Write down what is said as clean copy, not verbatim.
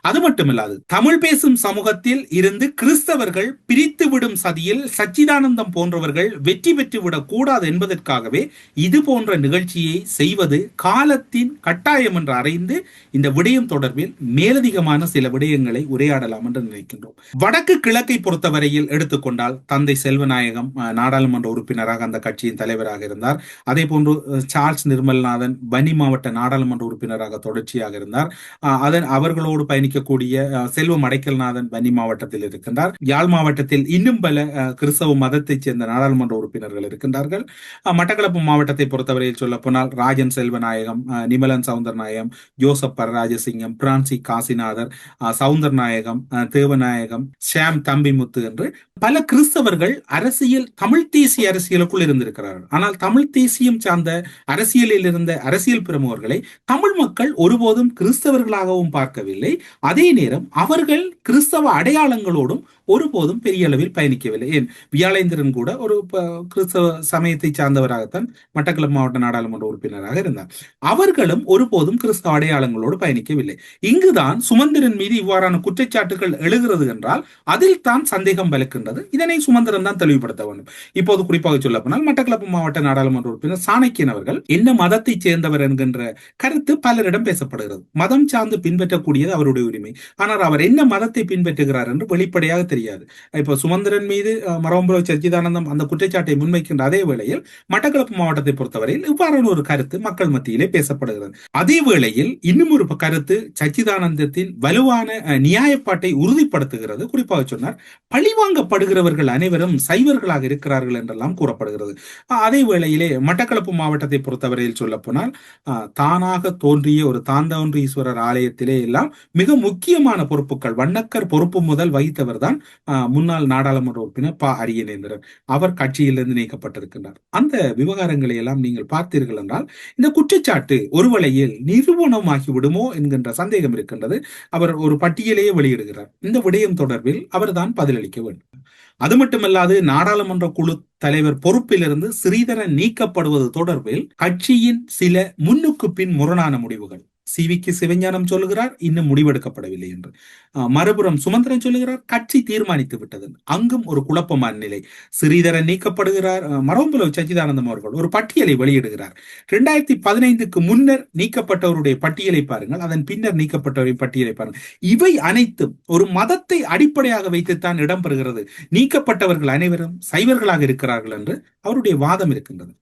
அது மட்டுமில்லாது தமிழ் பேசும் சமூகத்தில் இருந்து கிறிஸ்தவர்கள் பிரித்துவிடும் சதியில் சச்சிதானந்தம் போன்றவர்கள் வெற்றி பெற்றுவிடக் கூடாது என்பதற்காகவே இது போன்ற நிகழ்ச்சியை செய்வது காலத்தின் கட்டாயம் என்று அறிந்து இந்த விடயம் தொடர்பில் மேலதிகமான சில விடயங்களை உரையாடலாம் என்று நினைக்கின்றோம். வடக்கு கிழக்கை பொறுத்தவரையில் எடுத்துக்கொண்டால் தந்தை செல்வநாயகம் நாடாளுமன்ற உறுப்பினராக அந்த கட்சியின் தலைவராக இருந்தார். அதே போன்று சார்ல்ஸ் நிர்மல்நாதன் வன்னி மாவட்ட நாடாளுமன்ற உறுப்பினராக தொடர்ச்சியாக இருந்தார். அதன் அவர்களோடு பயணிக்கக்கூடிய செல்வம் அடைக்கல்நாதன் வன்னி மாவட்டத்தில் இருக்கின்றார். யாழ் மாவட்டத்தில் இன்னும் பல கிறிஸ்தவ மதத்தைச் சேர்ந்த நாடாளுமன்ற உறுப்பினர்கள் இருக்கின்றார்கள். மட்டக்களப்பு மாவட்டத்தை பொறுத்தவரையில் சொல்ல போனால் ராஜன் செல்வநாயகம், நிமலன் சவுந்தரநாயகம், ஜோசப் பரராஜசிங்கம், பிரான்சி காசிநாதர், சவுந்தரநாயகம், தேவநாயகம், ஷாம் தம்பிமுத்து என்று பல கிறிஸ்தவர்கள் அரசியல் தமிழ் தேசிய அரசியலுக்குள் இருந்திருக்கிறார்கள். ஆனால் தமிழ் தேசியம் சார்ந்த அரசியலில் இருந்த அரசியல் பிரமுகர்களை தமிழ் மக்கள் ஒருபோதும் கிறிஸ்தவர்களாகவும் பார்க்கவில்லை. அதே நேரம் அவர்கள் கிறிஸ்தவ அடையாளங்களோடும் ஒருபோதும் பெரிய அளவில் பயணிக்கவில்லை. ஏன் வியாழேந்திரன் கூட ஒரு கிறிஸ்தவ சமயத்தை சார்ந்தவராகத்தான் மட்டக்களப்பு மாவட்ட நாடாளுமன்ற உறுப்பினராக இருந்தார். அவர்களும் ஒருபோதும் கிறிஸ்தவ அடையாளங்களோடு பயணிக்கவில்லை. இங்குதான் சுமந்திரன் மீது இவ்வாறான குற்றச்சாட்டுகள் எழுகிறது என்றால் அதில் தான் சந்தேகம் வலுக்கின்றது. இதனை சுமந்திரன் தான் தெளிவுபடுத்த வேண்டும். இப்போது குறிப்பாக சொல்ல போனால் மட்டக்களப்பு மாவட்ட நாடாளுமன்ற உறுப்பினர் சாணக்கியன் அவர்கள் என்ன மதத்தை சேர்ந்தவர் என்கின்ற கருத்து பலரிடம் பேசப்படுகிறது. மதம் சார்ந்து பின்பற்றக்கூடியது அவருடைய உரிமை. ஆனால் அவர் என்ன மதத்தை பின்பற்றுகிறார் என்று வெளிப்படையாக தெரியாது. இப்போ சுமந்திரன் மீது மரவம்புல சச்சிதானந்தம் அந்த குற்றச்சாட்டை முன்வைக்கின்ற அதே வேளையில் மட்டக்களப்பு மாவட்டத்தை பொறுத்தவரையில் இவ்வாறான ஒரு கருத்து மக்கள் மத்தியிலே பேசப்படுகிறது. அதே வேளையில் இன்னும் ஒரு கருத்து சச்சிதானந்தத்தின் வலுவான நியாயப்பாட்டை உறுதிப்படுத்துகிறது. குறிப்பாக சொன்னார், பழிவாங்கப்படுகிறவர்கள் அனைவரும் சைவர்களாக இருக்கிறார்கள் என்றெல்லாம் கூறப்படுகிறது. அதே வேளையிலே மட்டக்களப்பு மாவட்டத்தை பொறுத்தவரையில் சொல்ல போனால் தானாக தோன்றிய ஒரு தாந்தோன்றீஸ்வரர் ஆலயத்திலே எல்லாம் மிக முக்கியமான பொறுப்புகள் வண்ணக்கர் பொறுப்பு முதல் வகித்தவர் தான் முன்னாள் நாடாளுமன்ற உறுப்பினர் ப. அரியநேந்திரன். அவர் கட்சியிலிருந்து நீக்கப்பட்டிருக்கின்றார். அந்த விவகாரங்களை எல்லாம் நீங்கள் பார்த்தீர்கள் என்றால் இந்த குற்றச்சாட்டு ஒரு வழியில் நிறுவனமாகி விடுமோ என்கின்ற சந்தேகம் இருக்கின்றது. அவர் ஒரு பட்டியலையே வெளியிடுகிறார். இந்த விடயம் தொடர்பில் அவர் தான் பதிலளிக்க வேண்டும். அது மட்டுமல்லாது நாடாளுமன்ற குழு தலைவர் பொறுப்பிலிருந்து ஸ்ரீதரன் நீக்கப்படுவது தொடர்பில் கட்சியின் சில முன்னுக்கு பின் முரணான முடிவுகள். சிவிக்கு சிவஞானம் சொல்லுகிறார் இன்னும் முடிவெடுக்கப்படவில்லை என்று. மறுபுறம் சுமந்திரன் சொல்லுகிறார் கட்சி தீர்மானித்து விட்டது. அங்கும் ஒரு குழப்பமான நிலை. ஸ்ரீதரன் நீக்கப்படுகிறார். மரவம்புல சச்சிதானந்தம் அவர்கள் ஒரு பட்டியலை வெளியிடுகிறார். 2015 முன்னர் நீக்கப்பட்டவருடைய பட்டியலை பாருங்கள், அதன் பின்னர் நீக்கப்பட்டவரின் பட்டியலை பாருங்கள். இவை அனைத்தும் ஒரு மதத்தை அடிப்படையாக வைத்துத்தான் இடம்பெறுகிறது. நீக்கப்பட்டவர்கள் அனைவரும் சைவர்களாக இருக்கிறார்கள் என்று அவருடைய வாதம் இருக்கின்றது.